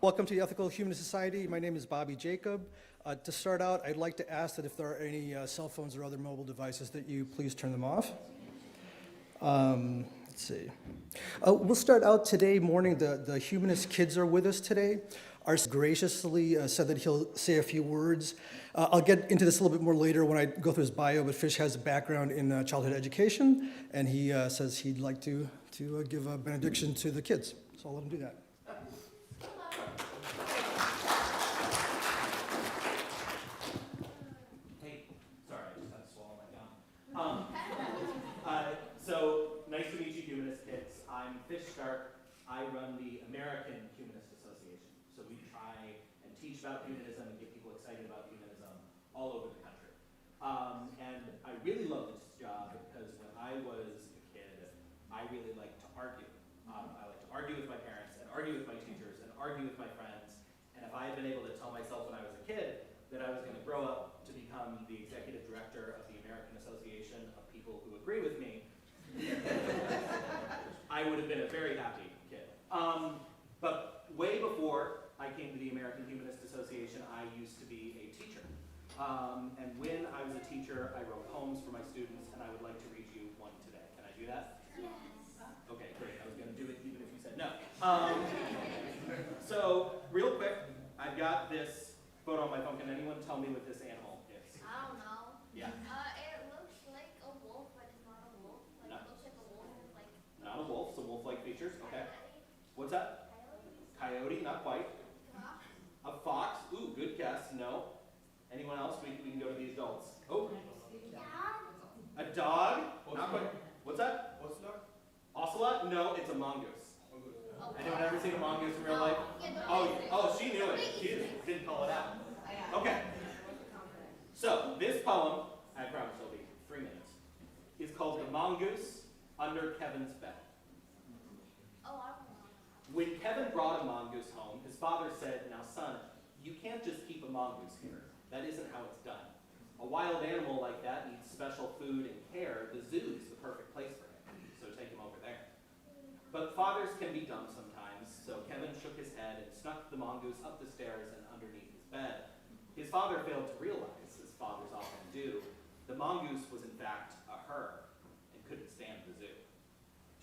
Welcome to the Ethical Humanist Society. My name is Bobby Jacob. To start out, I'd like to ask that if there are any cell phones or other mobile devices that you please turn them off. Let's see. We'll start out today morning. The humanist kids are with us today. Ars graciously said that he'll say a few words. I'll get into this a little bit more later when I go through his bio, but Fish has a background in childhood education, and he says he'd like to give a benediction to the kids. So I'll let him do that. So, nice to meet you, humanist kids. I'm Fish. I run the American Humanist Association. So we try and teach about humanism and get people excited about humanism all over the country. And I really love this job because when I was a kid, I really liked to argue. I like to argue with my parents and argue with my teachers and argue with my friends. And if I had been able to tell myself when I was a kid that I was going to grow up to become the executive director of the American Association of People Who Agree with Me, I would have been a very happy kid. But way before I came to the American Humanist Association, I used to be a teacher. And when I was a teacher, I wrote poems for my students, and I would like to read you one today. Can I do that? Yes. Okay, great. I was going to do it even if you said no. So, real quick, I've got this photo on my phone. Can anyone tell me what this animal is? I don't know. Yeah. It looks like a wolf, but it's not a wolf. Like, No. it looks like a wolf with like. Not a wolf, so wolf-like features. Okay. Coyote. What's that? Coyote, not quite. Fox. A fox. Ooh, good guess. No. Anyone else? We can go to the adults. Oh. A dog? Not quite. What's that? Ocelot? No, it's a mongoose. Anyone ever seen a mongoose in real life? Oh, she knew it. She just didn't call it out. Okay. So, this poem, I promise it'll be 3 minutes, is called The Mongoose Under Kevin's Bed. Oh, I don't know. When Kevin brought a mongoose home, his father said, "Now son, you can't just keep a mongoose here. That isn't how it's done. A wild animal like that needs special food and care. The zoo is the perfect place for him, so take him over there." But fathers can be dumb sometimes, so Kevin shook his head and snuck the mongoose up the stairs and underneath his bed. His father failed to realize, as fathers often do, the mongoose was in fact a her and couldn't stand the zoo.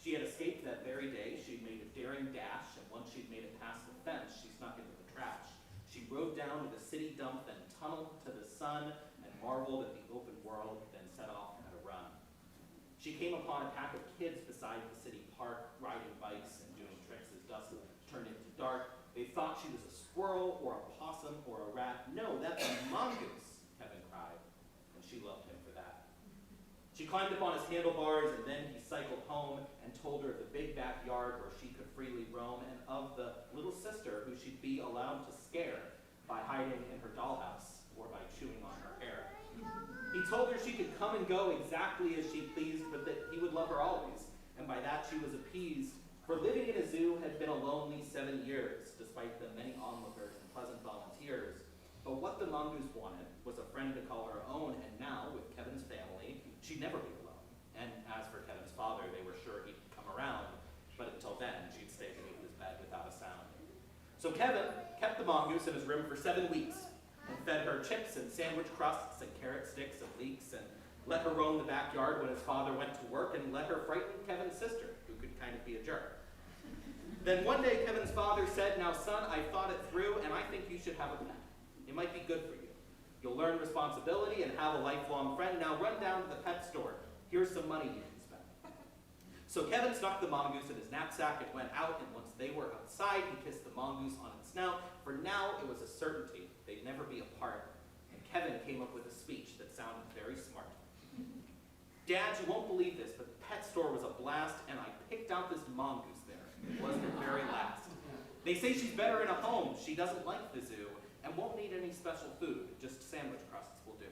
She had escaped that very day. She'd made a daring dash, and once she'd made it past the fence, she snuck into the trash. She rode down to the city dump, then tunneled to the sun, and marveled at the open world, then set off at a run. She came upon a pack of kids beside the city park, riding bikes and doing tricks as dusk turned into dark. They thought she was a squirrel or a possum or a rat. "No, that's a mongoose," Kevin cried, and she loved him for that. She climbed up on his handlebars, and then he cycled home and told her of the big backyard where she could freely roam, and of the little sister who she'd be allowed to scare by hiding in her dollhouse or by chewing on her hair. He told her she could come and go exactly as she pleased, but that he would love her always, and by that she was appeased. For living in a zoo had been a lonely 7 years, despite the many onlookers and pleasant volunteers. But what the mongoose wanted was a friend to call her own, and now, with Kevin's family, she'd never be alone. And as for Kevin's father, they were sure he'd come around, but until then, she'd stay beneath his bed without a sound. So Kevin kept the mongoose in his room for 7 weeks, and fed her chips and sandwich crusts and carrot sticks and leeks, and let her roam the backyard when his father went to work, and let her frighten Kevin's sister, who could kind of be a jerk. Then one day, Kevin's father said, "Now son, I thought it through, and I think you should have a pet. It might be good for you. You'll learn responsibility and have a lifelong friend. Now run down to the pet store. Here's some money you can spend." So Kevin snuck the mongoose in his knapsack and went out, and once they were outside, he kissed the mongoose on its snout. For now, it was a certainty they'd never be apart, and Kevin came up with a speech that sounded very smart. "Dad, you won't believe this, but the pet store was a blast, and I picked out this mongoose there. It was the very last. They say she's better in a home. She doesn't like the zoo, and won't need any special food. Just sandwich crusts will do."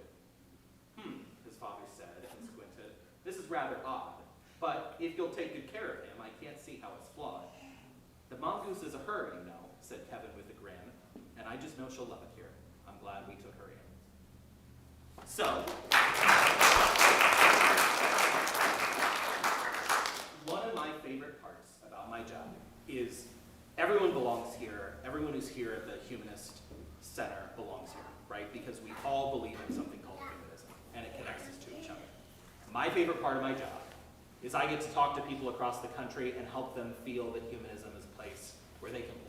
His father said and squinted. "This is rather odd, but if you'll take good care of him, I can't see how it's flawed." "The mongoose is a her, you know," said Kevin with a grin, "and I just know she'll love it here. I'm glad we took her in." So, one of my favorite parts about my job is everyone belongs here. Everyone who's here at the Humanist Center belongs here, right? Because we all believe in something called humanism, and it connects us to each other. My favorite part of my job is I get to talk to people across the country and help them feel that humanism is a place where they can belong.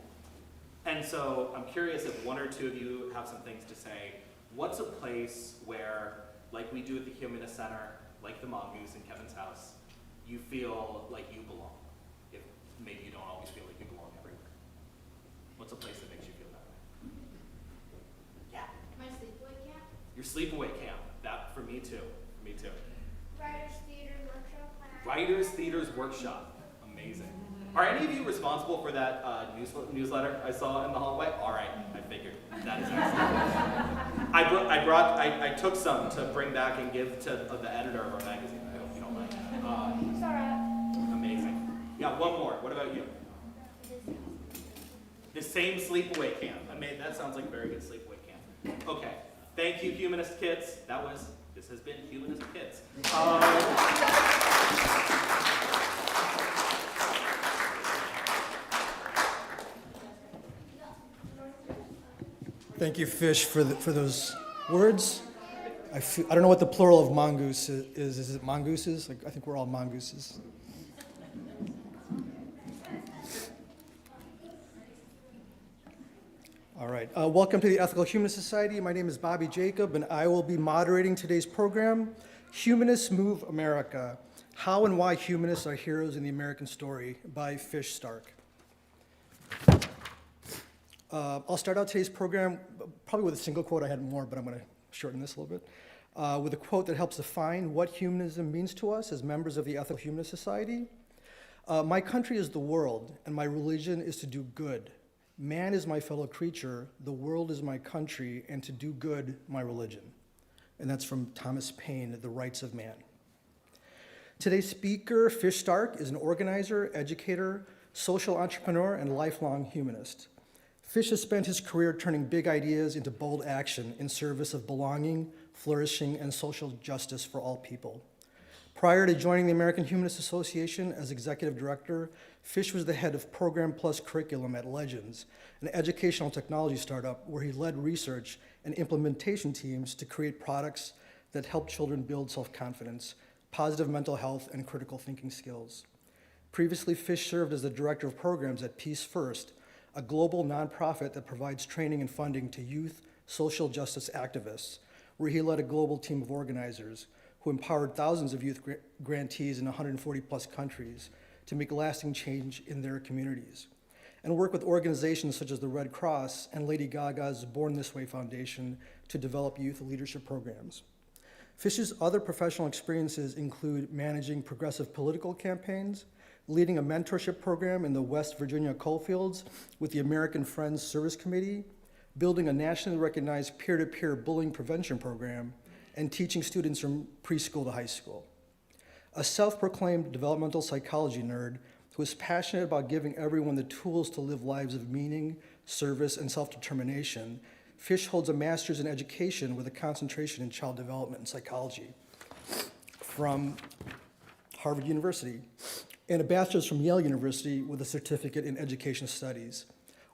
And so I'm curious if one or two of you have some things to say. What's a place where, like we do at the Humanist Center, like the Mongoose in Kevin's house, you feel like you belong? If maybe you don't always feel like you belong everywhere. What's a place that makes you feel that way? Yeah. My sleepaway camp. Your sleepaway camp. That for me too. For me too. Writers Theater Workshop. Writers Theater's Workshop. Amazing. Are any of you responsible for that newsletter I saw in the hallway? All right, I figured. That is excellent. I took some to bring back and give to the editor of our magazine. I hope you don't mind. It's alright. Amazing. Yeah, one more. What about you? The same sleepaway camp. That sounds like a very good sleepaway camp. Okay. Thank you, Humanist Kids. This has been Humanist Kids. Thank you, Fish, for those words. I don't know what the plural of mongoose is. Is it mongooses? I think we're all mongooses. All right. Welcome to the Ethical Humanist Society. My name is Bobby Jacob, and I will be moderating today's program, Humanists Move America, How and Why Humanists Are Heroes in the American Story by Fish Stark. I'll start out today's program probably with a single quote. I had more, but I'm going to shorten this a little bit. With a quote that helps define what humanism means to us as members of the Ethical Humanist Society. My country is the world, and my religion is to do good. Man is my fellow creature, the world is my country, and to do good, my religion. And that's from Thomas Paine, The Rights of Man. Today's speaker, Fish Stark, is an organizer, educator, social entrepreneur, and lifelong humanist. Fish has spent his career turning big ideas into bold action in service of belonging, flourishing, and social justice for all people. Prior to joining the American Humanist Association as executive director, Fish was the head of Program Plus Curriculum at Legends, an educational technology startup where he led research and implementation teams to create products that help children build self-confidence, positive mental health, and critical thinking skills. Previously, Fish served as the director of programs at Peace First, a global nonprofit that provides training and funding to youth social justice activists, where he led a global team of organizers who empowered thousands of youth grantees in 140 plus countries to make lasting change in their communities, and work with organizations such as the Red Cross and Lady Gaga's Born This Way Foundation to develop youth leadership programs. Fish's other professional experiences include managing progressive political campaigns, leading a mentorship program in the West Virginia coalfields with the American Friends Service Committee, building a nationally recognized peer-to-peer bullying prevention program, and teaching students from preschool to high school. A self-proclaimed developmental psychology nerd who is passionate about giving everyone the tools to live lives of meaning, service, and self-determination, Fish holds a master's in education with a concentration in child development and psychology from Harvard University, and a bachelor's from Yale University with a certificate in education studies.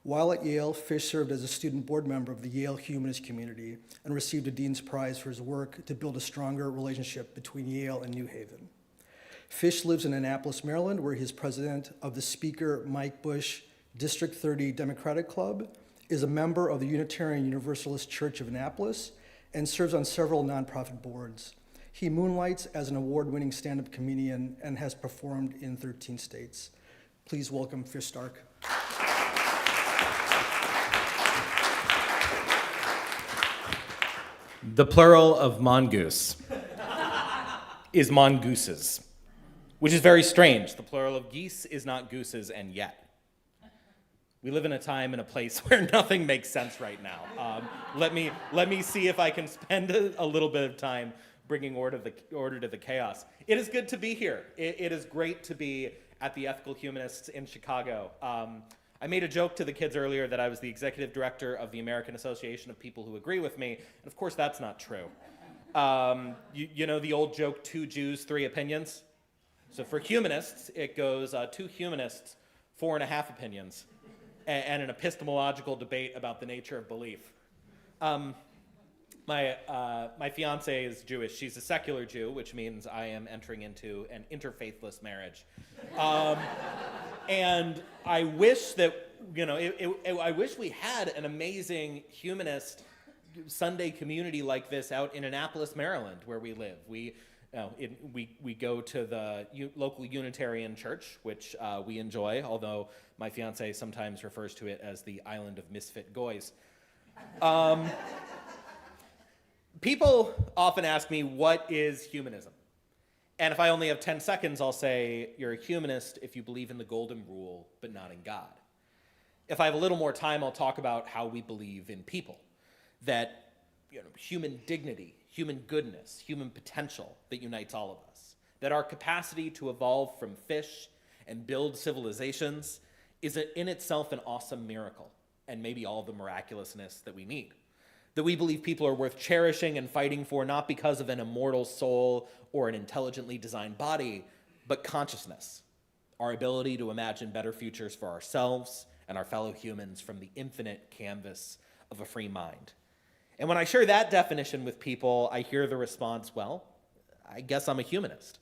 While at Yale, Fish served as a student board member of the Yale Humanist community and received a Dean's Prize for his work to build a stronger relationship between Yale and New Haven. Fish lives in Annapolis, Maryland, where he is president of the Speaker Mike Bush District 30 Democratic Club, is a member of the Unitarian Universalist Church of Annapolis, and serves on several nonprofit boards. He moonlights as an award-winning stand-up comedian and has performed in 13 states. Please welcome Fish Stark. The plural of mongoose is mongooses, which is very strange. The plural of geese is not gooses, and yet. We live in a time and a place where nothing makes sense right now. Let me see if I can spend a little bit of time bringing order to the chaos. It is good to be here. It is great to be at the Ethical Humanists in Chicago. I made a joke to the kids earlier that I was the executive director of the American Association of People Who Agree with Me, and of course that's not true. You know the old joke, 2 Jews, 3 opinions? So for humanists, it goes 2 humanists, 4.5 opinions. and an epistemological debate about the nature of belief. My fiance is Jewish. She's a secular Jew, which means I am entering into an interfaithless marriage. And I wish that, I wish we had an amazing humanist Sunday community like this out in Annapolis, Maryland, where we live. We go to the local Unitarian church, which we enjoy, although my fiance sometimes refers to it as the island of misfit goys. People often ask me, what is humanism? And if I only have 10 seconds, I'll say, you're a humanist if you believe in the golden rule, but not in God. If I have a little more time, I'll talk about how we believe in people, that human dignity, human goodness, human potential that unites all of us, that our capacity to evolve from fish and build civilizations is in itself an awesome miracle, and maybe all the miraculousness that we need. That we believe people are worth cherishing and fighting for, not because of an immortal soul or an intelligently designed body, but consciousness, our ability to imagine better futures for ourselves and our fellow humans from the infinite canvas of a free mind. And when I share that definition with people, I hear the response, well, I guess I'm a humanist.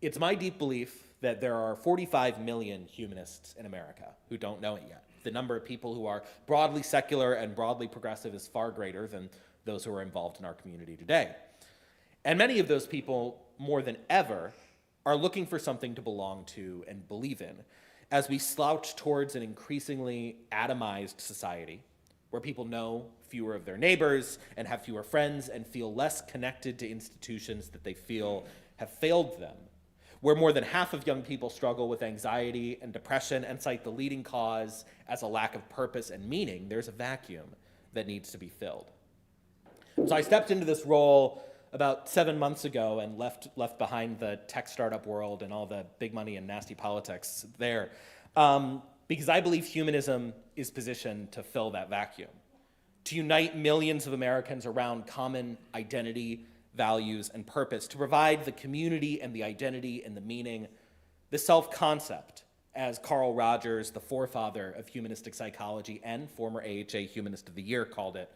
It's my deep belief that there are 45 million humanists in America who don't know it yet. The number of people who are broadly secular and broadly progressive is far greater than those who are involved in our community today. And many of those people, more than ever, are looking for something to belong to and believe in as we slouch towards an increasingly atomized society where people know fewer of their neighbors and have fewer friends and feel less connected to institutions that they feel have failed them, where more than half of young people struggle with anxiety and depression and cite the leading cause as a lack of purpose and meaning. There's a vacuum that needs to be filled. So I stepped into this role about 7 months ago and left behind the tech startup world and all the big money and nasty politics there, because I believe humanism is positioned to fill that vacuum, to unite millions of Americans around common identity, values, and purpose, to provide the community and the identity and the meaning, the self-concept, as Carl Rogers, the forefather of humanistic psychology and former AHA Humanist of the Year, called it,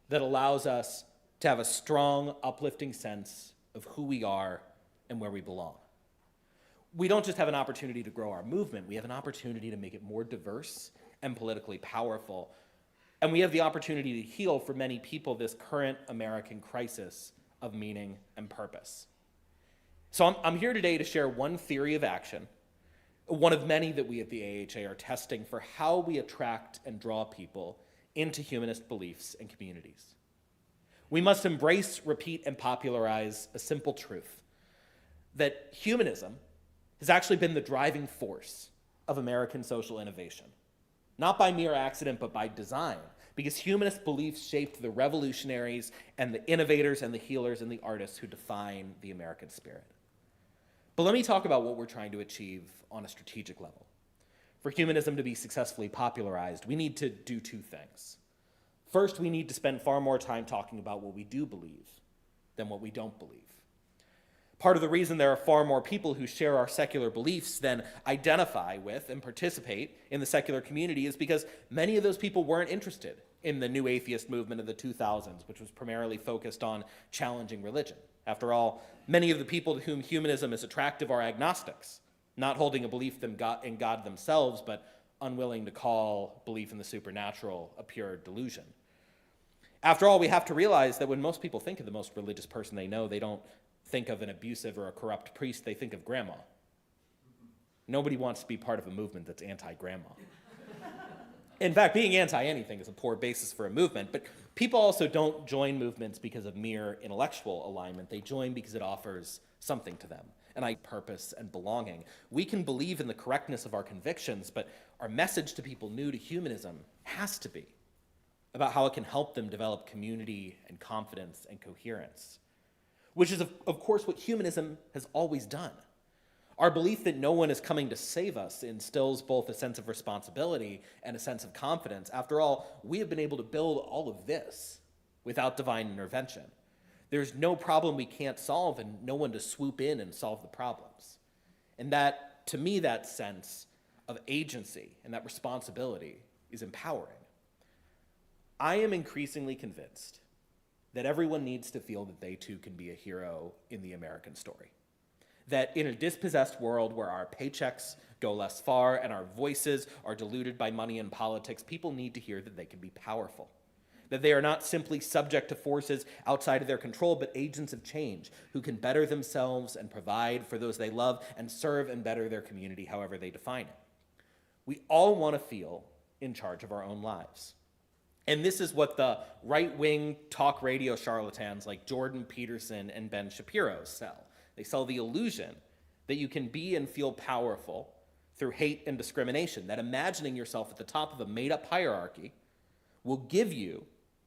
that allows us to have a strong, uplifting sense of who we are and where we belong. We don't just have an opportunity to grow our movement, we have an opportunity to make it more diverse and politically powerful. And we have the opportunity to heal for many people this current American crisis of meaning and purpose. So I'm here today to share one theory of action, one of many that we at the AHA are testing for how we attract and draw people into humanist beliefs and communities. We must embrace, repeat, and popularize a simple truth, that humanism has actually been the driving force of American social innovation, not by mere accident, but by design, because humanist beliefs shaped the revolutionaries and the innovators and the healers and the artists who define the American spirit. But let me talk about what we're trying to achieve on a strategic level. For humanism to be successfully popularized, we need to do two things. First, we need to spend far more time talking about what we do believe than what we don't believe. Part of the reason there are far more people who share our secular beliefs than identify with and participate in the secular community is because many of those people weren't interested in the new atheist movement of the 2000s, which was primarily focused on challenging religion. After all, many of the people to whom humanism is attractive are agnostics, not holding a belief in God themselves, but unwilling to call belief in the supernatural a pure delusion. After all, we have to realize that when most people think of the most religious person they know, they don't think of an abusive or a corrupt priest, they think of grandma. Nobody wants to be part of a movement that's anti-grandma. In fact, being anti-anything is a poor basis for a movement, but people also don't join movements because of mere intellectual alignment. They join because it offers something to them, purpose and belonging. We can believe in the correctness of our convictions, but our message to people new to humanism has to be about how it can help them develop community and confidence and coherence, which is, of course, what humanism has always done. Our belief that no one is coming to save us instills both a sense of responsibility and a sense of confidence. After all, we have been able to build all of this without divine intervention. There's no problem we can't solve and no one to swoop in and solve the problems. And that, to me, that sense, of agency and that responsibility is empowering. I am increasingly convinced that everyone needs to feel that they too can be a hero in the American story. That in a dispossessed world where our paychecks go less far and our voices are diluted by money and politics, people need to hear that they can be powerful. That they are not simply subject to forces outside of their control, but agents of change who can better themselves and provide for those they love and serve and better their community however they define it. We all want to feel in charge of our own lives. And this is what the right-wing talk radio charlatans like Jordan Peterson and Ben Shapiro sell. They sell the illusion that you can be and feel powerful through hate and discrimination, that imagining yourself at the top of a made-up hierarchy will give you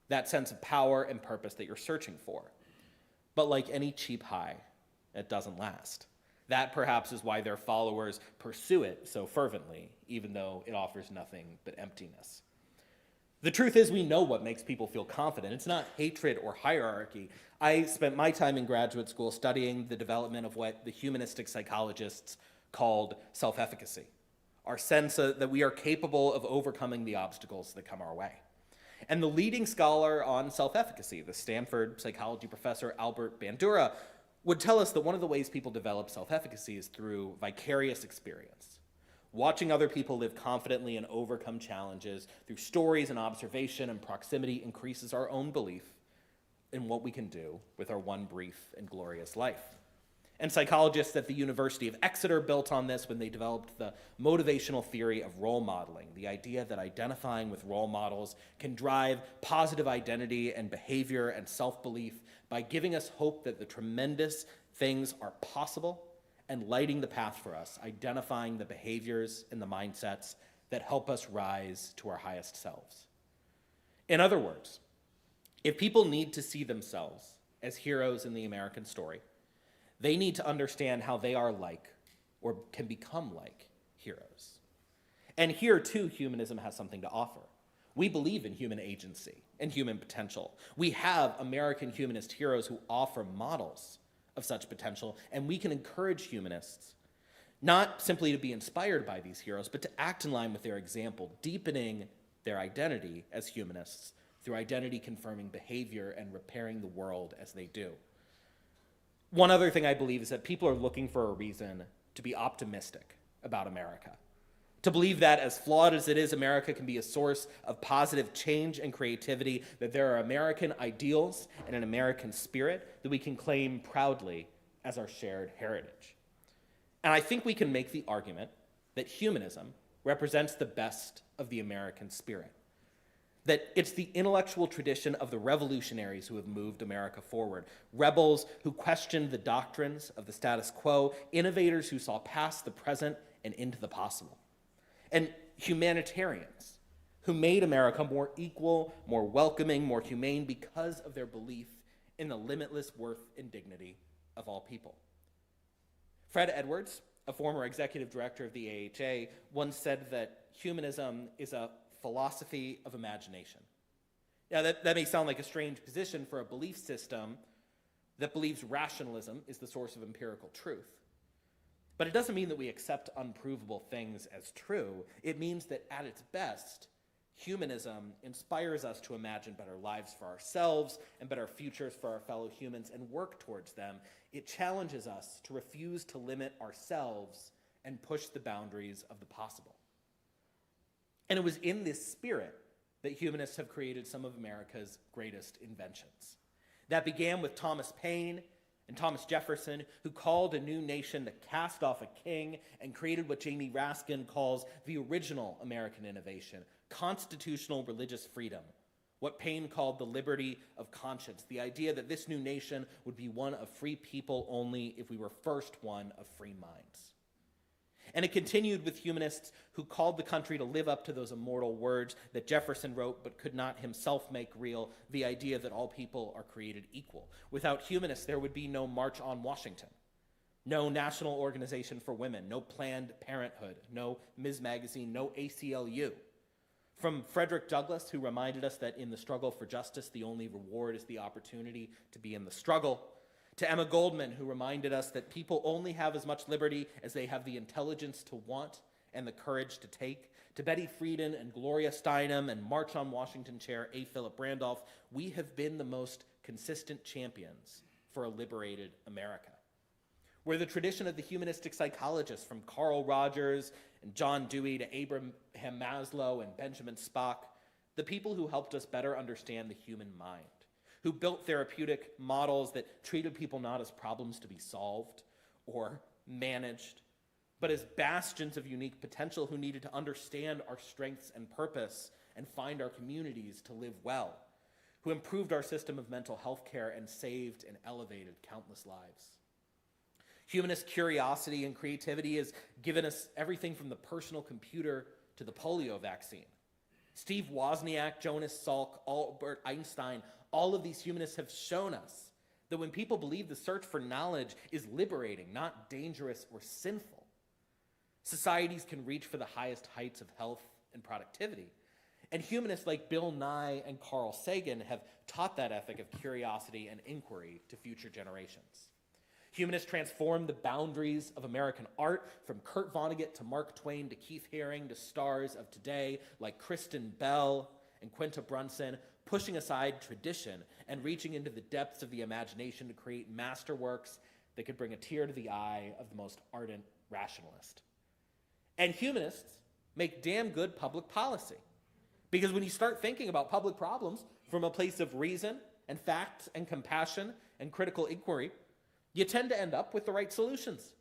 that sense of power and purpose that you're searching for. But like any cheap high, it doesn't last. That perhaps is why their followers pursue it so fervently, even though it offers nothing but emptiness. The truth is, we know what makes people feel confident. It's not hatred or hierarchy. I spent my time in graduate school studying the development of what the humanistic psychologists called self-efficacy, our sense that we are capable of overcoming the obstacles that come our way. And the leading scholar on self-efficacy, the Stanford psychology professor Albert Bandura, would tell us that one of the ways people develop self-efficacy is through vicarious experience. Watching other people live confidently and overcome challenges through stories and observation and proximity increases our own belief in what we can do with our one brief and glorious life. And psychologists at the University of Exeter built on this when they developed the motivational theory of role modeling, the idea that identifying with role models can drive positive identity and behavior and self-belief by giving us hope that the tremendous things are possible and lighting the path for us, identifying the behaviors and the mindsets that help us rise to our highest selves. In other words, if people need to see themselves as heroes in the American story, they need to understand how they are like, or can become like, heroes. And here, too, humanism has something to offer. We believe in human agency and human potential. We have American humanist heroes who offer models of such potential, and we can encourage humanists not simply to be inspired by these heroes, but to act in line with their example, deepening their identity as humanists through identity-confirming behavior and repairing the world as they do. One other thing I believe is that people are looking for a reason to be optimistic about America, to believe that as flawed as it is, America can be a source of positive change and creativity, that there are American ideals and an American spirit that we can claim proudly as our shared heritage. And I think we can make the argument that humanism represents the best of the American spirit, that it's the intellectual tradition of the revolutionaries who have moved America forward, rebels who questioned the doctrines of the status quo, innovators who saw past the present and into the possible, and humanitarians who made America more equal, more welcoming, more humane because of their belief in the limitless worth and dignity of all people. Fred Edwards, a former executive director of the AHA, once said that humanism is a philosophy of imagination. Now, that may sound like a strange position for a belief system that believes rationalism is the source of empirical truth. But it doesn't mean that we accept unprovable things as true. It means that at its best, humanism inspires us to imagine better lives for ourselves and better futures for our fellow humans and work towards them. It challenges us to refuse to limit ourselves and push the boundaries of the possible. And it was in this spirit that humanists have created some of America's greatest inventions. That began with Thomas Paine and Thomas Jefferson, who called a new nation to cast off a king and created what Jamie Raskin calls the original American innovation, constitutional religious freedom, what Paine called the liberty of conscience, the idea that this new nation would be one of free people only if we were first one of free minds. And it continued with humanists who called the country to live up to those immortal words that Jefferson wrote but could not himself make real, the idea that all people are created equal. Without humanists, there would be no March on Washington, no National Organization for Women, no Planned Parenthood, no Ms. Magazine, no ACLU. From Frederick Douglass, who reminded us that in the struggle for justice, the only reward is the opportunity to be in the struggle, to Emma Goldman, who reminded us that people only have as much liberty as they have the intelligence to want and the courage to take, to Betty Friedan and Gloria Steinem and March on Washington Chair A. Philip Randolph, we have been the most consistent champions for a liberated America. We're the tradition of the humanistic psychologists, from Carl Rogers and John Dewey to Abraham Maslow and Benjamin Spock, the people who helped us better understand the human mind, who built therapeutic models that treated people not as problems to be solved or managed, but as bastions of unique potential, who needed to understand our strengths and purpose and find our communities to live well, who improved our system of mental health care and saved and elevated countless lives. Humanist curiosity and creativity has given us everything from the personal computer to the polio vaccine. Steve Wozniak, Jonas Salk, Albert Einstein, all of these humanists have shown us that when people believe the search for knowledge is liberating, not dangerous or sinful, societies can reach for the highest heights of health and productivity. And humanists like Bill Nye and Carl Sagan have taught that ethic of curiosity and inquiry to future generations. Humanists transformed the boundaries of American art, from Kurt Vonnegut to Mark Twain to Keith Haring to stars of today like Kristen Bell and Quinta Brunson, pushing aside tradition and reaching into the depths of the imagination to create masterworks that could bring a tear to the eye of the most ardent rationalist. And humanists make damn good public policy, because when you start thinking about public problems from a place of reason and fact and compassion and critical inquiry, you tend to end up with the right solutions.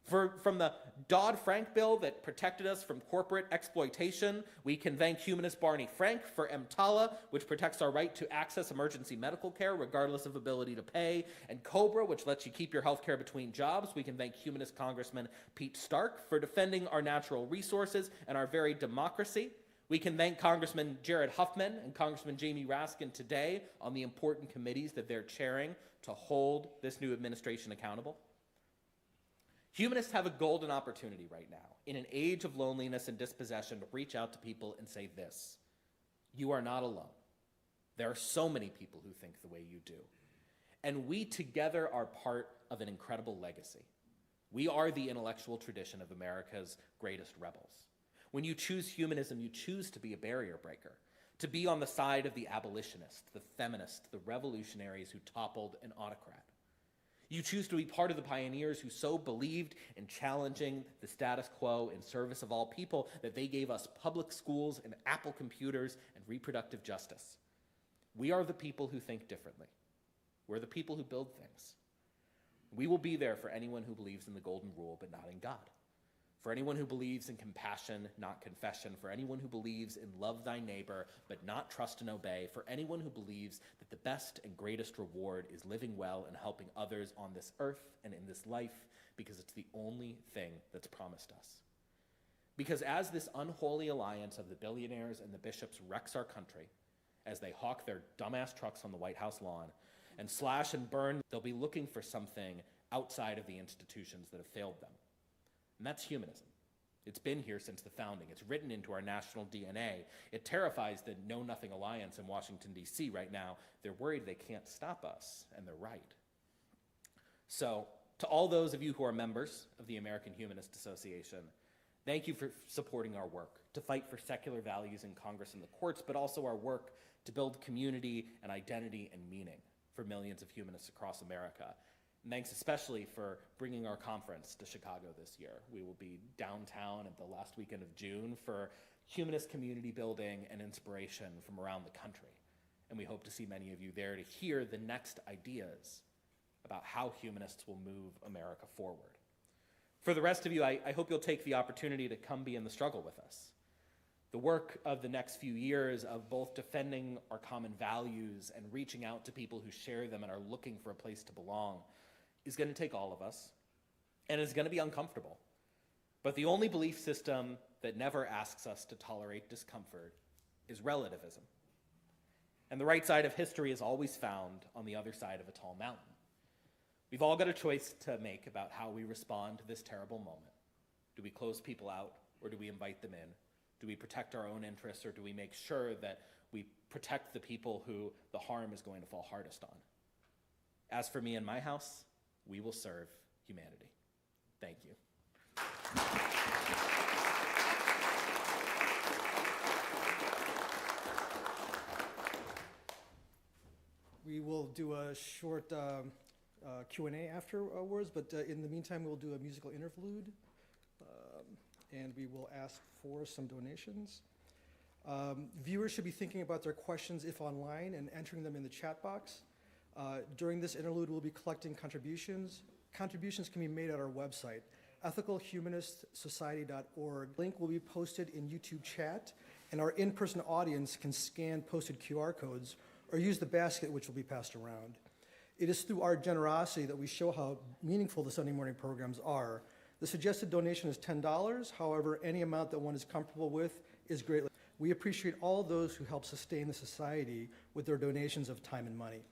From the Dodd-Frank bill that protected us from corporate exploitation, we can thank humanist Barney Frank. For EMTALA, which protects our right to access emergency medical care regardless of ability to pay, and COBRA, which lets you keep your health care between jobs, we can thank humanist Congressman Pete Stark. For defending our natural resources and our very democracy, we can thank Congressman Jared Huffman and Congressman Jamie Raskin today on the important committees that they're chairing to hold this new administration accountable. Humanists have a golden opportunity right now, in an age of loneliness and dispossession, to reach out to people and say this: you are not alone. There are so many people who think the way you do. And we together are part of an incredible legacy. We are the intellectual tradition of America's greatest rebels. When you choose humanism, you choose to be a barrier breaker, to be on the side of the abolitionists, the feminists, the revolutionaries who toppled an autocrat. You choose to be part of the pioneers who so believed in challenging the status quo in service of all people that they gave us public schools and Apple computers and reproductive justice. We are the people who think differently. We're the people who build things. We will be there for anyone who believes in the golden rule but not in God. For anyone who believes in compassion, not confession. For anyone who believes in love thy neighbor, but not trust and obey. For anyone who believes that the best and greatest reward is living well and helping others on this earth and in this life, because it's the only thing that's promised us. Because as this unholy alliance of the billionaires and the bishops wrecks our country, as they hawk their dumbass trucks on the White House lawn and slash and burn, they'll be looking for something outside of the institutions that have failed them. And that's humanism. It's been here since the founding. It's written into our national DNA. It terrifies the Know-Nothing Alliance in Washington, D.C. right now. They're worried they can't stop us, and they're right. So, to all those of you who are members of the American Humanist Association, thank you for supporting our work to fight for secular values in Congress and the courts, but also our work to build community and identity and meaning for millions of humanists across America. And thanks especially for bringing our conference to Chicago this year. We will be downtown at the last weekend of June for humanist community building and inspiration from around the country. And we hope to see many of you there to hear the next ideas about how humanists will move America forward. For the rest of you, I hope you'll take the opportunity to come be in the struggle with us. The work of the next few years of both defending our common values and reaching out to people who share them and are looking for a place to belong is going to take all of us, and it's going to be uncomfortable. But the only belief system that never asks us to tolerate discomfort is relativism. And the right side of history is always found on the other side of a tall mountain. We've all got a choice to make about how we respond to this terrible moment. Do we close people out, or do we invite them in? Do we protect our own interests, or do we make sure that we protect the people who the harm is going to fall hardest on? As for me and my house, we will serve humanity. Thank you. do a short Q&A afterwards, but in the meantime, we'll do a musical interlude, and we will ask for some donations. Viewers should be thinking about their questions if online and entering them in the chat box. During this interlude, we'll be collecting contributions. Contributions can be made at our website, ethicalhumanistsociety.org. Link will be posted in YouTube chat, and our in-person audience can scan posted QR codes or use the basket which will be passed around. It is through our generosity that we show how meaningful the Sunday morning programs are. The suggested donation is $10. However, any amount that one is comfortable with is greatly. We appreciate all those who help sustain the society with their donations of time and money.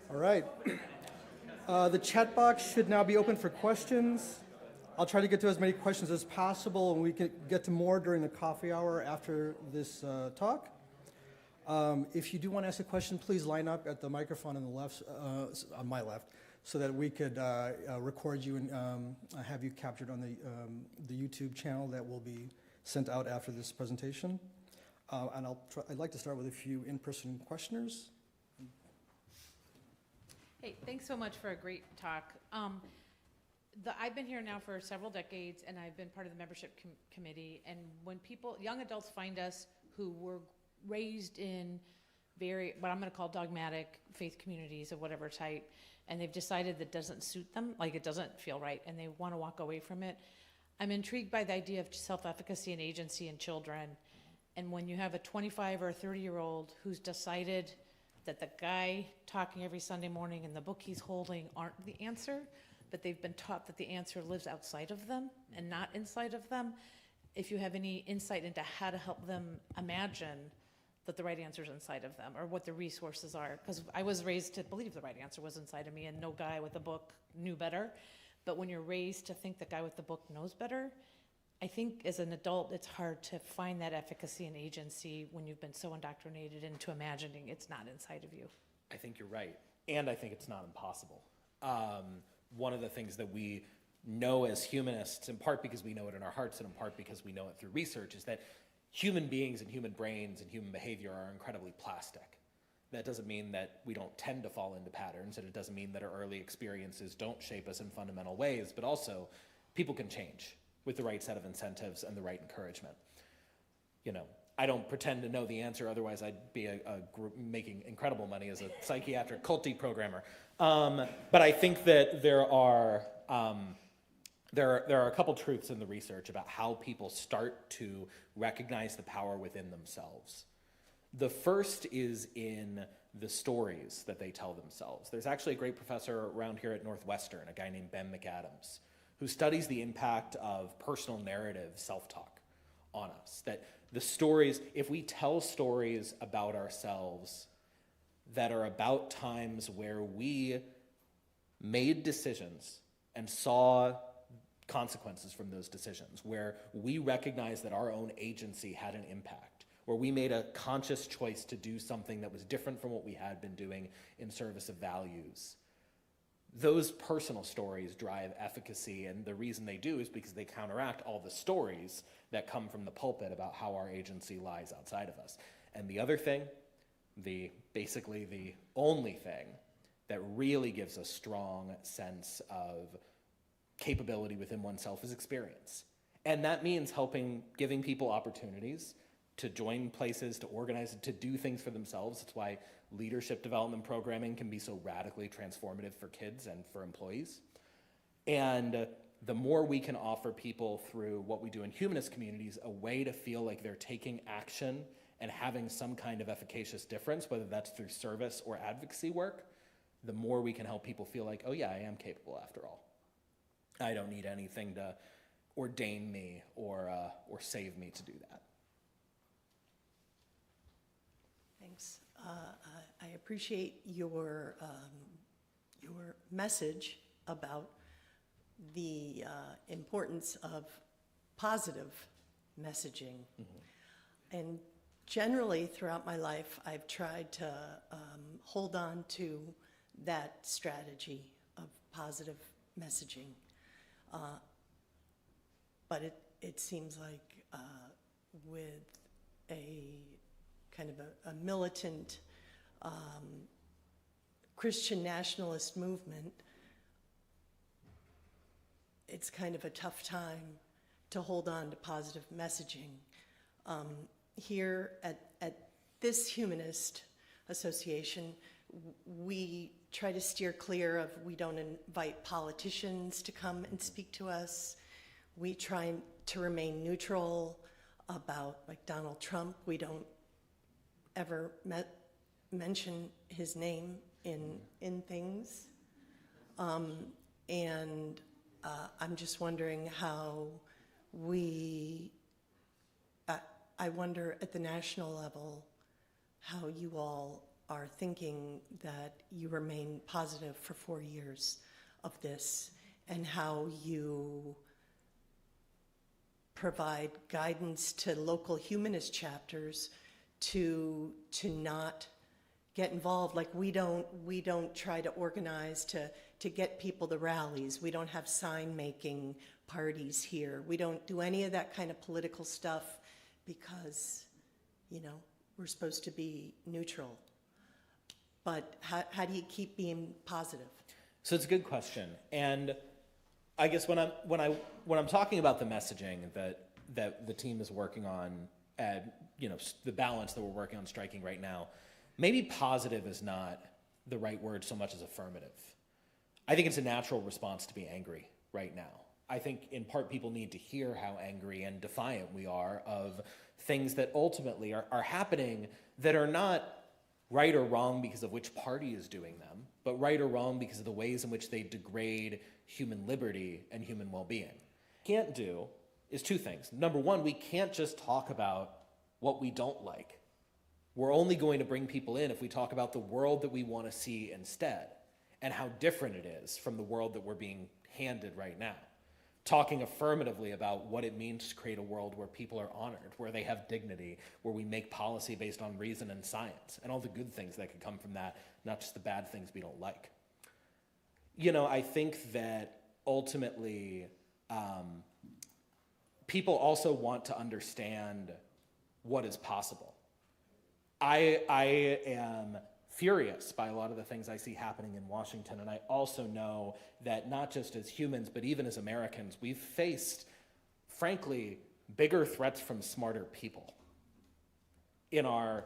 All right. The chat box should now be open for questions. I'll try to get to as many questions as possible, and we can get to more during the coffee hour after this talk. If you do want to ask a question, please line up at the microphone on the left, on my left, so that we could record you and have you captured on the YouTube channel that will be sent out after this presentation. And I'd like to start with a few in-person questioners. Hey, thanks so much for a great talk. I've been here now for several decades, and I've been part of the membership committee. And when young adults find us who were raised in what I'm going to call dogmatic faith communities of whatever type, and they've decided that doesn't suit them, like it doesn't feel right, and they want to walk away from it, I'm intrigued by the idea of self-efficacy and agency in children. And when you have a 25 or a 30-year-old who's decided that the guy talking every Sunday morning and the book he's holding aren't the answer, but they've been taught that the answer lives outside of them and not inside of them, if you have any insight into how to help them imagine that the right answer is inside of them, or what the resources are. Because I was raised to believe the right answer was inside of me, and no guy with a book knew better. But when you're raised to think the guy with the book knows better, I think as an adult, it's hard to find that efficacy and agency when you've been so indoctrinated into imagining it's not inside of you. I think you're right. And I think it's not impossible. One of the things that we know as humanists, in part because we know it in our hearts and in part because we know it through research, is that human beings and human brains and human behavior are incredibly plastic. That doesn't mean that we don't tend to fall into patterns, and it doesn't mean that our early experiences don't shape us in fundamental ways, but also people can change. with the right set of incentives and the right encouragement. You know, I don't pretend to know the answer, otherwise I'd be making incredible money as a psychiatric culty programmer. But I think that there are a couple truths in the research about how people start to recognize the power within themselves. The first is in the stories that they tell themselves. There's actually a great professor around here at Northwestern, a guy named Ben McAdams, who studies the impact of personal narrative self-talk on us. That the stories, if we tell stories about ourselves that are about times where we made decisions and saw consequences from those decisions, where we recognized that our own agency had an impact, where we made a conscious choice to do something that was different from what we had been doing in service of values. Those personal stories drive efficacy, and the reason they do is because they counteract all the stories that come from the pulpit about how our agency lies outside of us. And the other thing, basically the only thing that really gives a strong sense of capability within oneself is experience. And that means giving people opportunities to join places, to organize, to do things for themselves. That's why leadership development programming can be so radically transformative for kids and for employees. And the more we can offer people through what we do in humanist communities, a way to feel like they're taking action and having some kind of efficacious difference, whether that's through service or advocacy work, the more we can help people feel like, oh yeah, I am capable after all. I don't need anything to ordain me or save me to do that. Thanks. I appreciate your message about the importance of positive messaging. Mm-hmm. And generally throughout my life, I've tried to hold on to that strategy of positive messaging. But it seems like with a kind of a militant Christian nationalist movement, it's kind of a tough time to hold on to positive messaging. Here at this Humanist Association, we try to steer clear of, we don't invite politicians to come and speak to us. We try to remain neutral about, like, Donald Trump. We don't ever mention his name in things. And I'm just wondering how I wonder at the national level how you all are thinking that you remain positive for 4 years of this, and how you provide guidance to local humanist chapters to not get involved. Like, we don't try to organize to get people to rallies. We don't have sign-making parties here. We don't do any of that kind of political stuff because, we're supposed to be neutral. But how do you keep being positive? So it's a good question. And I guess when I'm talking about the messaging that the team is working on, the balance that we're working on striking right now, maybe positive is not the right word so much as affirmative. I think it's a natural response to be angry right now. I think in part people need to hear how angry and defiant we are of things that ultimately are happening that are not right or wrong because of which party is doing them, but right or wrong because of the ways in which they degrade human liberty and human well-being. Can't do is two things. Number one, we can't just talk about what we don't like. We're only going to bring people in if we talk about the world that we want to see instead, and how different it is from the world that we're being handed right now. Talking affirmatively about what it means to create a world where people are honored, where they have dignity, where we make policy based on reason and science, and all the good things that could come from that, not just the bad things we don't like. I think that ultimately people also want to understand what is possible. I am furious by a lot of the things I see happening in Washington, and I also know that not just as humans, but even as Americans, we've faced frankly, bigger threats from smarter people in our,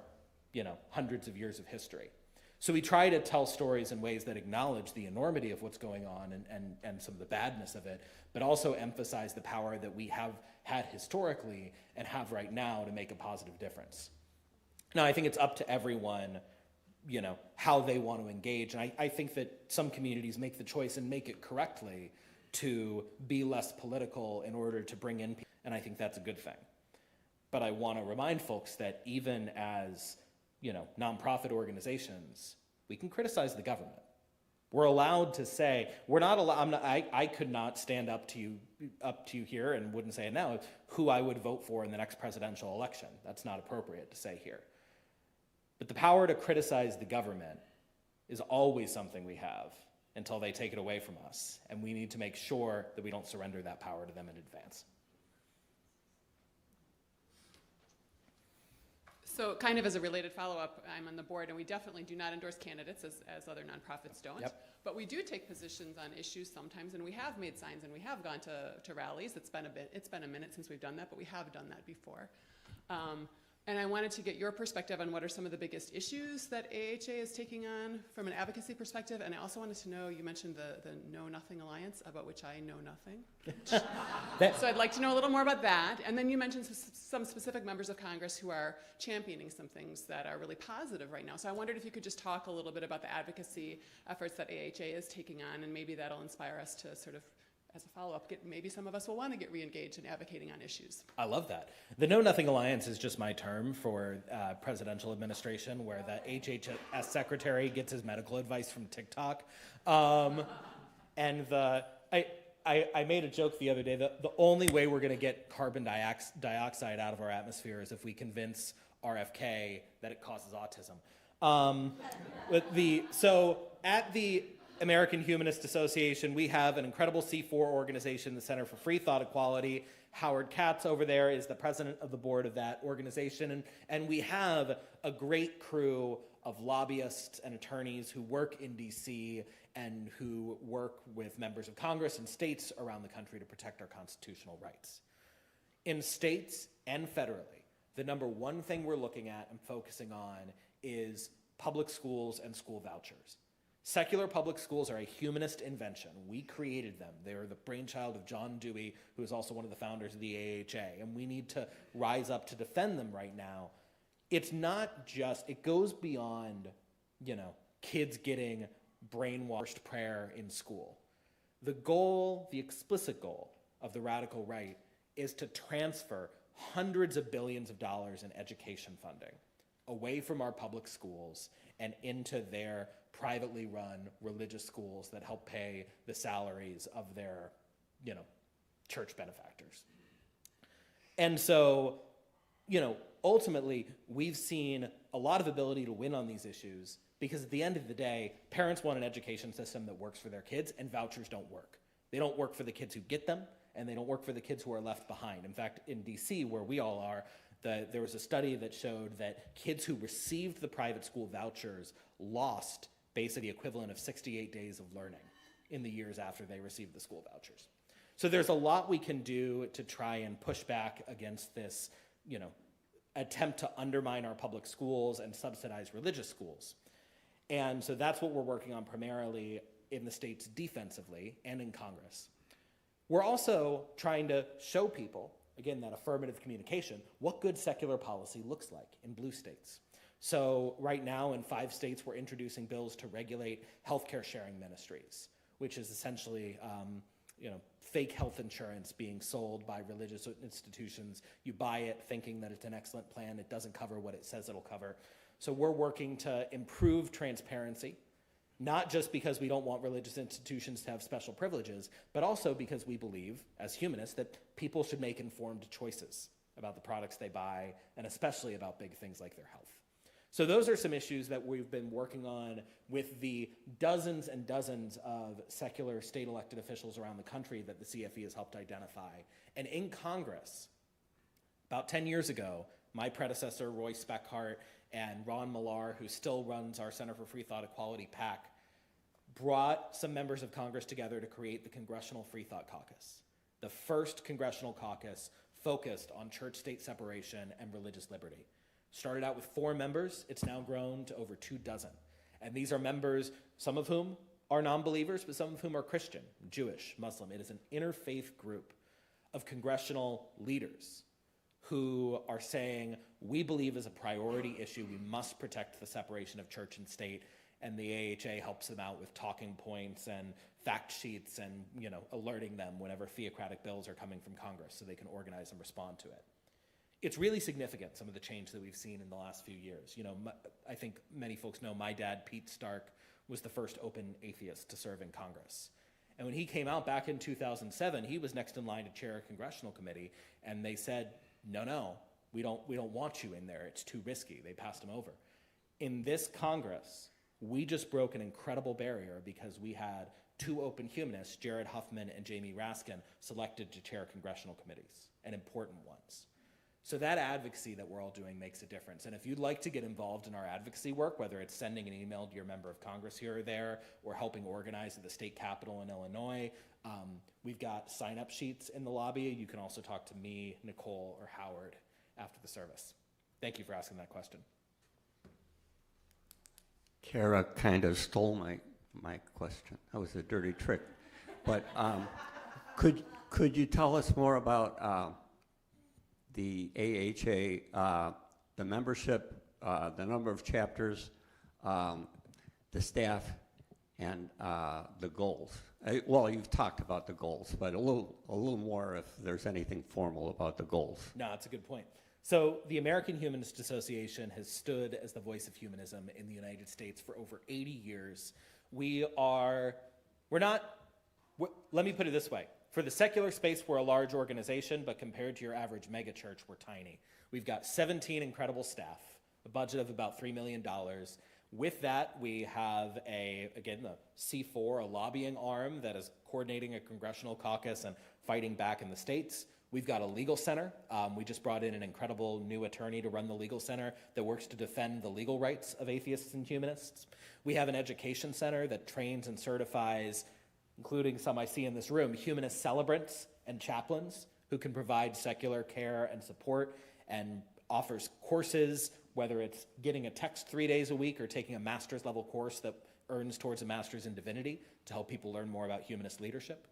hundreds of years of history. So we try to tell stories in ways that acknowledge the enormity of what's going on and some of the badness of it, but also emphasize the power that we have had historically and have right now to make a positive difference. Now, I think it's up to everyone, how they want to engage. And I think that some communities make the choice and make it correctly to be less political in order to bring in people, and I think that's a good thing. But I want to remind folks that even as, nonprofit organizations, we can criticize the government. We're allowed to say, we're not allowed, I could not stand up to you here and wouldn't say it now, who I would vote for in the next presidential election. That's not appropriate to say here. But the power to criticize the government is always something we have until they take it away from us. And we need to make sure that we don't surrender that power to them in advance. So kind of as a related follow-up, I'm on the board, and we definitely do not endorse candidates as other nonprofits don't. Yep. But we do take positions on issues sometimes, and we have made signs, and we have gone to rallies. It's been a minute since we've done that, but we have done that before. And I wanted to get your perspective on what are some of the biggest issues that AHA is taking on from an advocacy perspective. And I also wanted to know, you mentioned the Know Nothing Alliance, about which I know nothing. So I'd like to know a little more about that. And then you mentioned some specific members of Congress who are championing some things that are really positive right now. So I wondered if you could just talk a little bit about the advocacy efforts that AHA is taking on, and maybe that'll inspire us to sort of, as a follow-up, maybe some of us will want to get re-engaged in advocating on issues. I love that. The Know Nothing Alliance is just my term for presidential administration, where the HHS secretary gets his medical advice from TikTok. I made a joke the other day that the only way we're going to get carbon dioxide out of our atmosphere is if we convince RFK that it causes autism. So at the American Humanist Association, we have an incredible C4 organization, the Center for Free Thought Equality. Howard Katz over there is the president of the board of that organization. And we have a great crew of lobbyists and attorneys who work in DC and who work with members of Congress and states around the country to protect our constitutional rights. In states and federally, the number one thing we're looking at and focusing on is public schools and school vouchers. Secular public schools are a humanist invention. We created them. They're the brainchild of John Dewey, who is also one of the founders of the AHA, and we need to rise up to defend them right now. It's not just, it goes beyond, kids getting brainwashed prayer in school. The goal, the explicit goal of the radical right is to transfer hundreds of billions of dollars in education funding away from our public schools and into their privately run religious schools that help pay the salaries of their, church benefactors. And so, ultimately, we've seen a lot of ability to win on these issues because at the end of the day, parents want an education system that works for their kids, and vouchers don't work. They don't work for the kids who get them, and they don't work for the kids who are left behind. In fact, in DC, where we all are, there was a study that showed that kids who received the private school vouchers lost basically the equivalent of 68 days of learning in the years after they received the school vouchers. So there's a lot we can do to try and push back against this, attempt to undermine our public schools and subsidize religious schools. And so that's what we're working on primarily in the states defensively and in Congress. We're also trying to show people, again, that affirmative communication, what good secular policy looks like in blue states. So right now in 5 states, we're introducing bills to regulate healthcare sharing ministries, which is essentially, fake health insurance being sold by religious institutions. You buy it thinking that it's an excellent plan. It doesn't cover what it says it'll cover. So we're working to improve transparency, not just because we don't want religious institutions to have special privileges, but also because we believe, as humanists, that people should make informed choices about the products they buy, and especially about big things like their health. So those are some issues that we've been working on with the dozens and dozens of secular state elected officials around the country that the CFE has helped identify. And in Congress, about 10 years ago, my predecessor, Roy Speckhart, and Ron Millar, who still runs our Center for Free Thought Equality PAC, brought some members of Congress together to create the Congressional Free Thought Caucus. the first congressional caucus focused on church-state separation and religious liberty. Started out with 4 members, it's now grown to over 24. And these are members, some of whom are non-believers, but some of whom are Christian, Jewish, Muslim. It is an interfaith group of congressional leaders who are saying, we believe as a priority issue, we must protect the separation of church and state, and the AHA helps them out with talking points and fact sheets and, alerting them whenever theocratic bills are coming from Congress so they can organize and respond to it. It's really significant, some of the change that we've seen in the last few years. I think many folks know my dad, Pete Stark, was the first open atheist to serve in Congress. And when he came out back in 2007, he was next in line to chair a congressional committee, and they said, no, we don't want you in there, it's too risky. They passed him over. In this Congress, we just broke an incredible barrier because we had 2 open humanists, Jared Huffman and Jamie Raskin, selected to chair congressional committees, and important ones. So that advocacy that we're all doing makes a difference. And if you'd like to get involved in our advocacy work, whether it's sending an email to your member of Congress here or there, or helping organize at the state capitol in Illinois, we've got sign-up sheets in the lobby. You can also talk to me, Nicole, or Howard after the service. Thank you for asking that question. Kara kind of stole my question. That was a dirty trick. But could you tell us more about the AHA, the membership, the number of chapters, the staff, and the goals? Well, you've talked about the goals, but a little more if there's anything formal about the goals. No, it's a good point. So the American Humanist Association has stood as the voice of humanism in the United States for over 80 years. Let me put it this way. For the secular space, we're a large organization, but compared to your average megachurch, we're tiny. We've got 17 incredible staff, a budget of about $3 million. With that, we have the C4, a lobbying arm that is coordinating a congressional caucus and fighting back in the states. We've got a legal center. We just brought in an incredible new attorney to run the legal center that works to defend the legal rights of atheists and humanists. We have an education center that trains and certifies, including some I see in this room, humanist celebrants and chaplains who can provide secular care and support, and offers courses, whether it's getting a text 3 days a week or taking a master's level course that earns towards a master's in divinity to help people learn more about humanist leadership.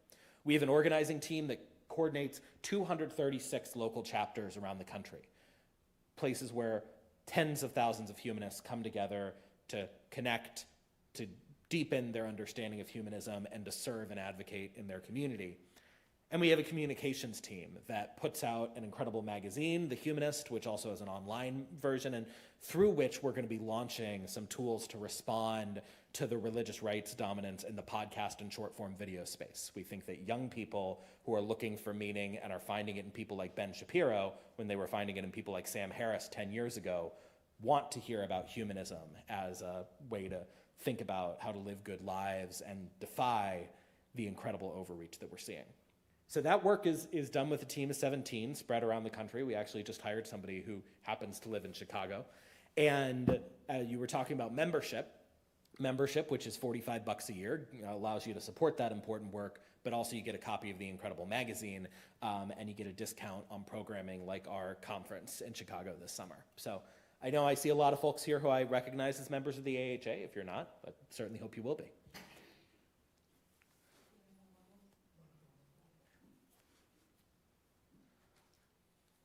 We have an organizing team that coordinates 236 local chapters around the country, places where tens of thousands of humanists come together to connect, to deepen their understanding of humanism, and to serve and advocate in their community. And we have a communications team that puts out an incredible magazine, The Humanist, which also has an online version, and through which we're going to be launching some tools to respond to the religious rights dominance in the podcast and short-form video space. We think that young people who are looking for meaning and are finding it in people like Ben Shapiro, when they were finding it in people like Sam Harris 10 years ago, want to hear about humanism as a way to think about how to live good lives and defy the incredible overreach that we're seeing. So that work is done with a team of 17 spread around the country. We actually just hired somebody who happens to live in Chicago. And you were talking about membership, which is $45 a year, allows you to support that important work, but also you get a copy of the incredible magazine, and you get a discount on programming like our conference in Chicago this summer. So I know I see a lot of folks here who I recognize as members of the AHA. If you're not, but certainly hope you will be.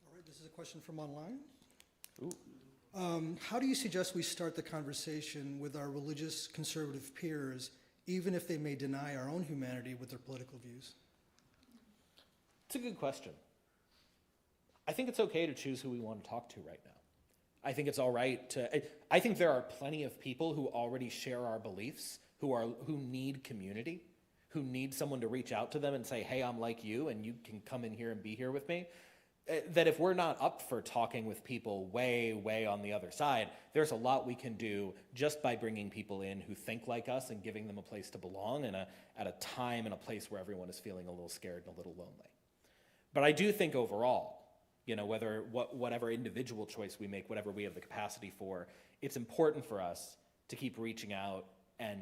All right, this is a question from online. Ooh. How do you suggest we start the conversation with our religious conservative peers, even if they may deny our own humanity with their political views? It's a good question. I think it's okay to choose who we want to talk to right now. I think it's all right I think there are plenty of people who already share our beliefs, who need community, who need someone to reach out to them and say, hey, I'm like you, and you can come in here and be here with me. That if we're not up for talking with people way, way on the other side, there's a lot we can do just by bringing people in who think like us and giving them a place to belong at a time and a place where everyone is feeling a little scared and a little lonely. But I do think overall, whatever individual choice we make, whatever we have the capacity for, it's important for us to keep reaching out and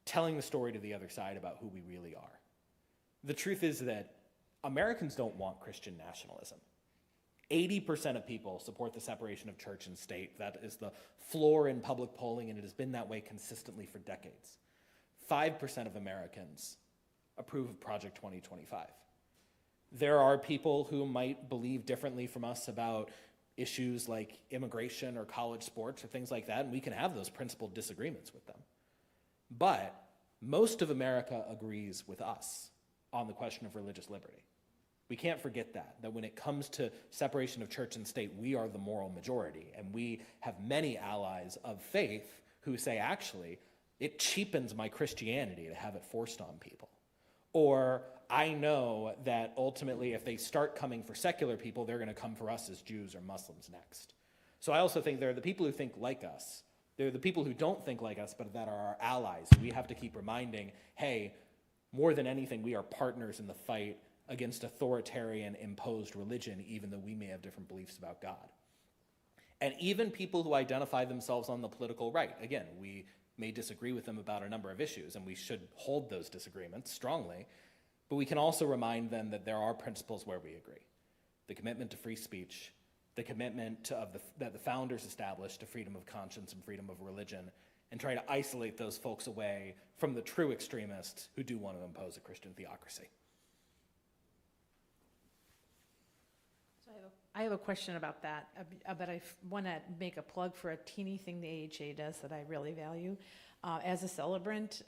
telling the story to the other side about who we really are. The truth is that Americans don't want Christian nationalism. 80% of people support the separation of church and state. That is the floor in public polling, and it has been that way consistently for decades. 5% of Americans approve of Project 2025. There are people who might believe differently from us about issues like immigration or college sports or things like that, and we can have those principled disagreements with them. But most of America agrees with us on the question of religious liberty. We can't forget that when it comes to separation of church and state, we are the moral majority, and we have many allies of faith who say, actually, it cheapens my Christianity to have it forced on people. Or I know that ultimately if they start coming for secular people, they're going to come for us as Jews or Muslims next. So I also think there are the people who think like us. There are the people who don't think like us, but that are our allies. We have to keep reminding, hey, more than anything, we are partners in the fight against authoritarian imposed religion, even though we may have different beliefs about God. And even people who identify themselves on the political right, again, we may disagree with them about a number of issues, and we should hold those disagreements strongly, but we can also remind them that there are principles where we agree. The commitment to free speech, the commitment that the founders established to freedom of conscience and freedom of religion, and try to isolate those folks away from the true extremists who do want to impose a Christian theocracy. So I have a question about that, but I want to make a plug for a teeny thing the AHA does that I really value. As a celebrant,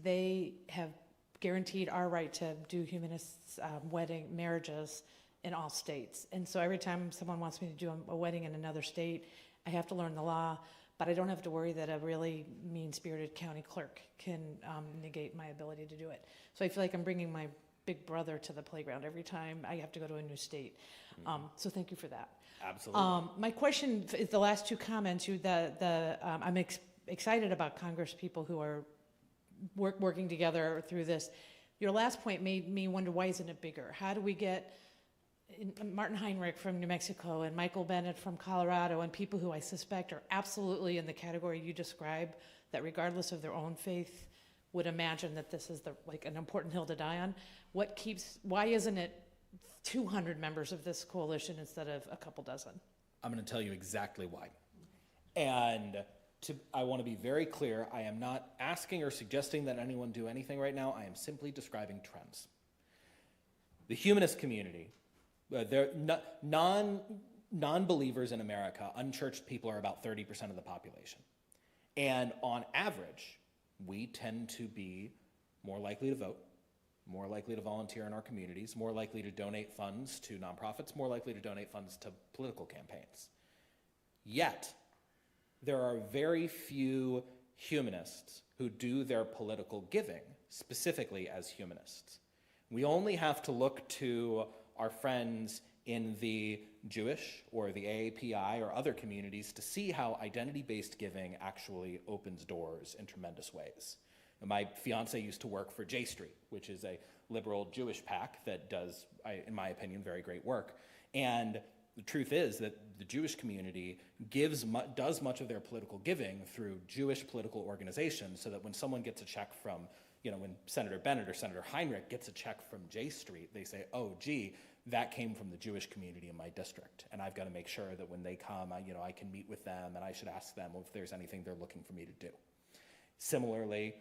they have guaranteed our right to do humanist marriages in all states. And so every time someone wants me to do a wedding in another state, I have to learn the law, but I don't have to worry that a really mean-spirited county clerk can negate my ability to do it. So I feel like I'm bringing my big brother to the playground every time I have to go to a new state. So thank you for that. Absolutely. My question is the last two comments. I'm excited about Congress people who are working together through this. Your last point made me wonder, why isn't it bigger? How do we get Martin Heinrich from New Mexico and Michael Bennett from Colorado and people who I suspect are absolutely in the category you describe, that regardless of their own faith would imagine that this is an important hill to die on? Why isn't it 200 members of this coalition instead of a couple dozen? I'm going to tell you exactly why. And I want to be very clear, I am not asking or suggesting that anyone do anything right now. I am simply describing trends. The humanist community, non-believers in America, unchurched people are about 30% of the population. And on average, we tend to be more likely to vote, more likely to volunteer in our communities, more likely to donate funds to nonprofits, more likely to donate funds to political campaigns. Yet, there are very few humanists who do their political giving specifically as humanists. We only have to look to our friends in the Jewish or the AAPI or other communities to see how identity-based giving actually opens doors in tremendous ways. And my fiance used to work for J Street, which is a liberal Jewish PAC that does, in my opinion, very great work. And the truth is that the Jewish community does much of their political giving through Jewish political organizations, so that when someone gets a check from, when Senator Bennett or Senator Heinrich gets a check from J Street, they say, oh, gee, that came from the Jewish community in my district. And I've got to make sure that when they come, I can meet with them, and I should ask them if there's anything they're looking for me to do. Similarly,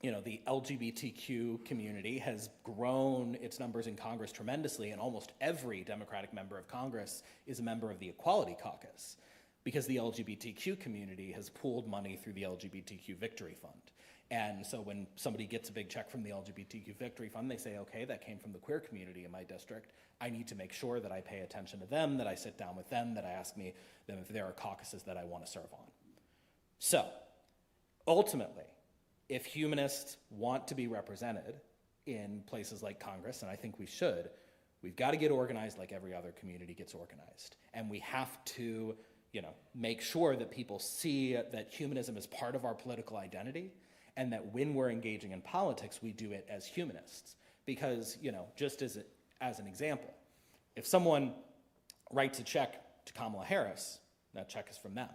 the LGBTQ community has grown its numbers in Congress tremendously, and almost every Democratic member of Congress is a member of the Equality Caucus, because the LGBTQ community has pooled money through the LGBTQ Victory Fund. And so when somebody gets a big check from the LGBTQ Victory Fund, they say, okay, that came from the queer community in my district. I need to make sure that I pay attention to them, that I sit down with them, that I ask them if there are caucuses that I want to serve on. So, ultimately, if humanists want to be represented in places like Congress, and I think we should, we've got to get organized like every other community gets organized. And we have to, make sure that people see that humanism is part of our political identity, and that when we're engaging in politics, we do it as humanists. Because, just as an example, if someone writes a check to Kamala Harris, that check is from them.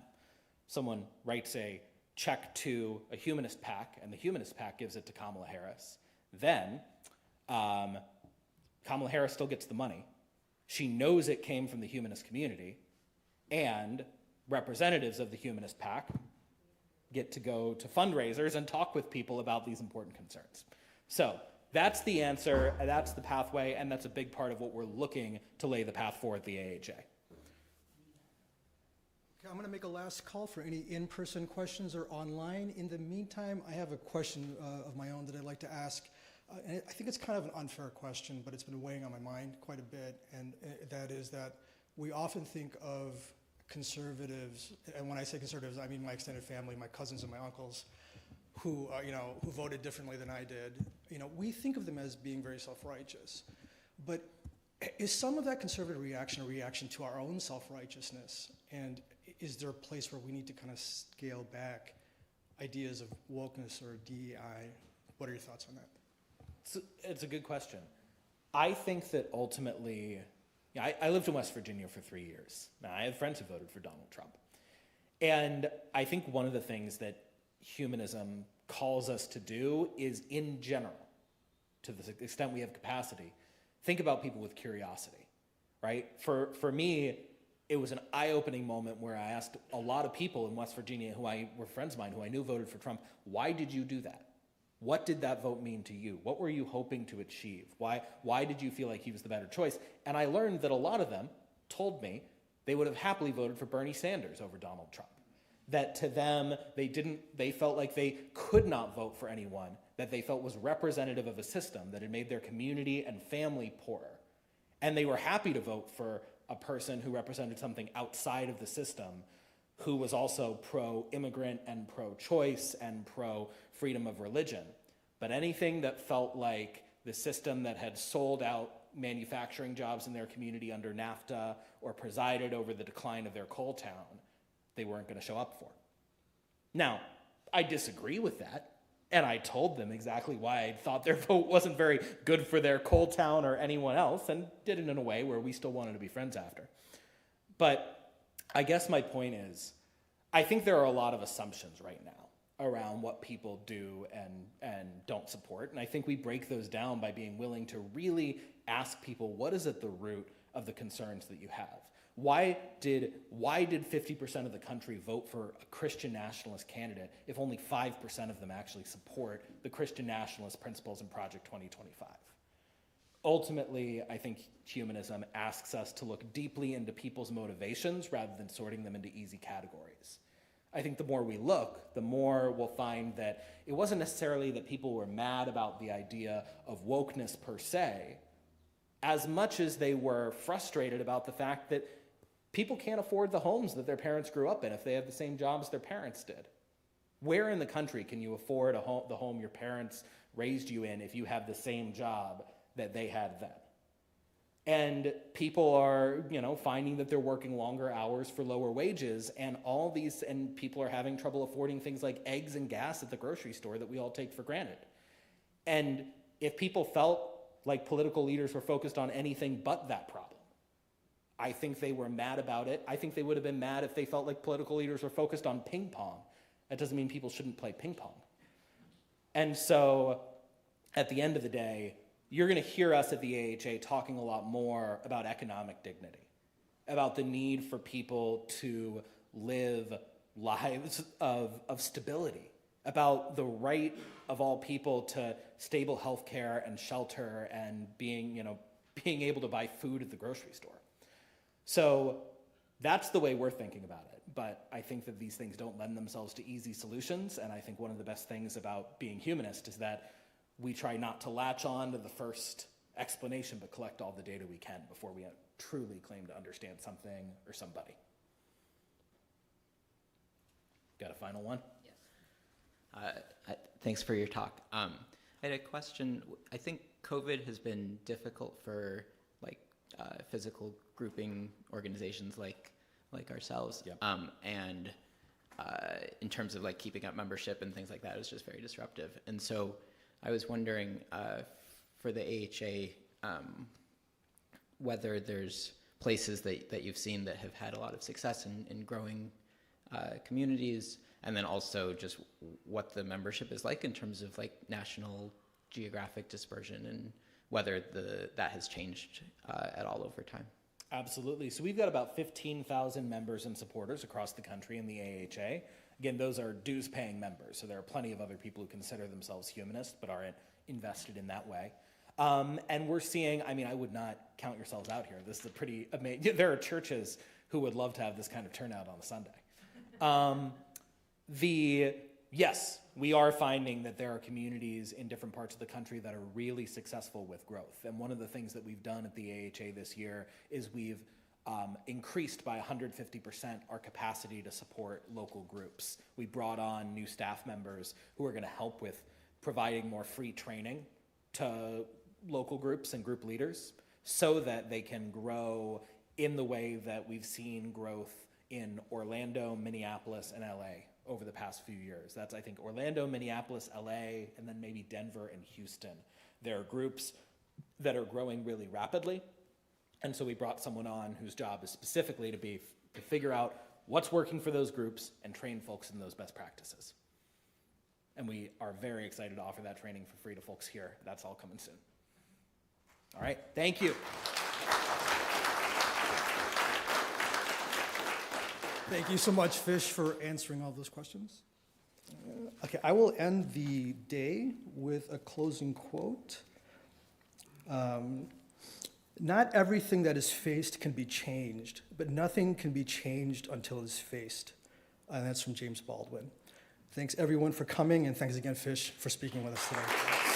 Someone writes a check to a humanist PAC, and the humanist PAC gives it to Kamala Harris, then Kamala Harris still gets the money. She knows it came from the humanist community, and representatives of the humanist PAC get to go to fundraisers and talk with people about these important concerns. So that's the answer, that's the pathway, and that's a big part of what we're looking to lay the path for at the AHA. Okay, I'm going to make a last call for any in-person questions or online. In the meantime, I have a question of my own that I'd like to ask. And I think it's kind of an unfair question, but it's been weighing on my mind quite a bit, and that is that we often think of conservatives, and when I say conservatives, I mean my extended family, my cousins and my uncles, who who voted differently than I did. We think of them as being very self-righteous, but is some of that conservative reaction a reaction to our own self-righteousness? And is there a place where we need to kind of scale back ideas of wokeness or DEI? What are your thoughts on that? It's a good question. I think that ultimately, I lived in West Virginia for 3 years. Now, I have friends who voted for Donald Trump. And I think one of the things that humanism calls us to do is, in general, to the extent we have capacity, think about people with curiosity, right? For me, it was an eye-opening moment where I asked a lot of people in West Virginia who were friends of mine who I knew voted for Trump, why did you do that? What did that vote mean to you? What were you hoping to achieve? Why did you feel like he was the better choice? And I learned that a lot of them told me they would have happily voted for Bernie Sanders over Donald Trump. That to them, they felt like they could not vote for anyone that they felt was representative of a system that had made their community and family poorer. And they were happy to vote for a person who represented something outside of the system, who was also pro-immigrant and pro-choice and pro-freedom of religion. But anything that felt like the system that had sold out manufacturing jobs in their community under NAFTA or presided over the decline of their coal town, they weren't going to show up for. Now, I disagree with that, and I told them exactly why I thought their vote wasn't very good for their coal town or anyone else, and did it in a way where we still wanted to be friends after. But I guess my point is, I think there are a lot of assumptions right now around what people do and don't support, and I think we break those down by being willing to really ask people, what is at the root of the concerns that you have? Why did 50% of the country vote for a Christian nationalist candidate if only 5% of them actually support the Christian nationalist principles in Project 2025? Ultimately, I think humanism asks us to look deeply into people's motivations rather than sorting them into easy categories. I think the more we look, the more we'll find that it wasn't necessarily that people were mad about the idea of wokeness per se, as much as they were frustrated about the fact that people can't afford the homes that their parents grew up in if they have the same jobs their parents did. Where in the country can you afford the home your parents raised you in if you have the same job that they had then? And people are, finding that they're working longer hours for lower wages, and and people are having trouble affording things like eggs and gas at the grocery store that we all take for granted. And if people felt like political leaders were focused on anything but that problem, I think they were mad about it. I think they would have been mad if they felt like political leaders were focused on ping pong. That doesn't mean people shouldn't play ping pong. And so, at the end of the day, you're going to hear us at the AHA talking a lot more about economic dignity, about the need for people to live lives of stability, about the right of all people to stable health care and shelter and being able to buy food at the grocery store. So that's the way we're thinking about it. But I think that these things don't lend themselves to easy solutions, and I think one of the best things about being humanist is that we try not to latch on to the first explanation, but collect all the data we can before we truly claim to understand something or somebody. Got a final one? Yes. Thanks for your talk. I had a question. I think COVID has been difficult for physical grouping organizations like ourselves. Yep. And in terms of keeping up membership and things like that, it was just very disruptive. And so I was wondering for the AHA whether there's places that you've seen that have had a lot of success in growing communities, and then also just what the membership is like in terms of national geographic dispersion whether that has changed at all over time. Absolutely. So we've got about 15,000 members and supporters across the country in the AHA. Again, those are dues-paying members, so there are plenty of other people who consider themselves humanist but aren't invested in that way. And we're seeing, I mean, I would not count yourselves out here. This is a pretty amazing, there are churches who would love to have this kind of turnout on a Sunday. Yes, we are finding that there are communities in different parts of the country that are really successful with growth. And one of the things that we've done at the AHA this year is we've increased by 150% our capacity to support local groups. We brought on new staff members who are going to help with providing more free training to local groups and group leaders so that they can grow in the way that we've seen growth in Orlando, Minneapolis, and LA over the past few years. That's, I think, Orlando, Minneapolis, LA, and then maybe Denver and Houston. There are groups that are growing really rapidly, and so we brought someone on whose job is specifically to figure out what's working for those groups and train folks in those best practices. And we are very excited to offer that training for free to folks here. That's all coming soon. All right, thank you. Thank you so much, Fish, for answering all those questions. Okay, I will end the day with a closing quote. Not everything that is faced can be changed, but nothing can be changed until it is faced. And that's from James Baldwin. Thanks, everyone, for coming, and thanks again, Fish, for speaking with us today.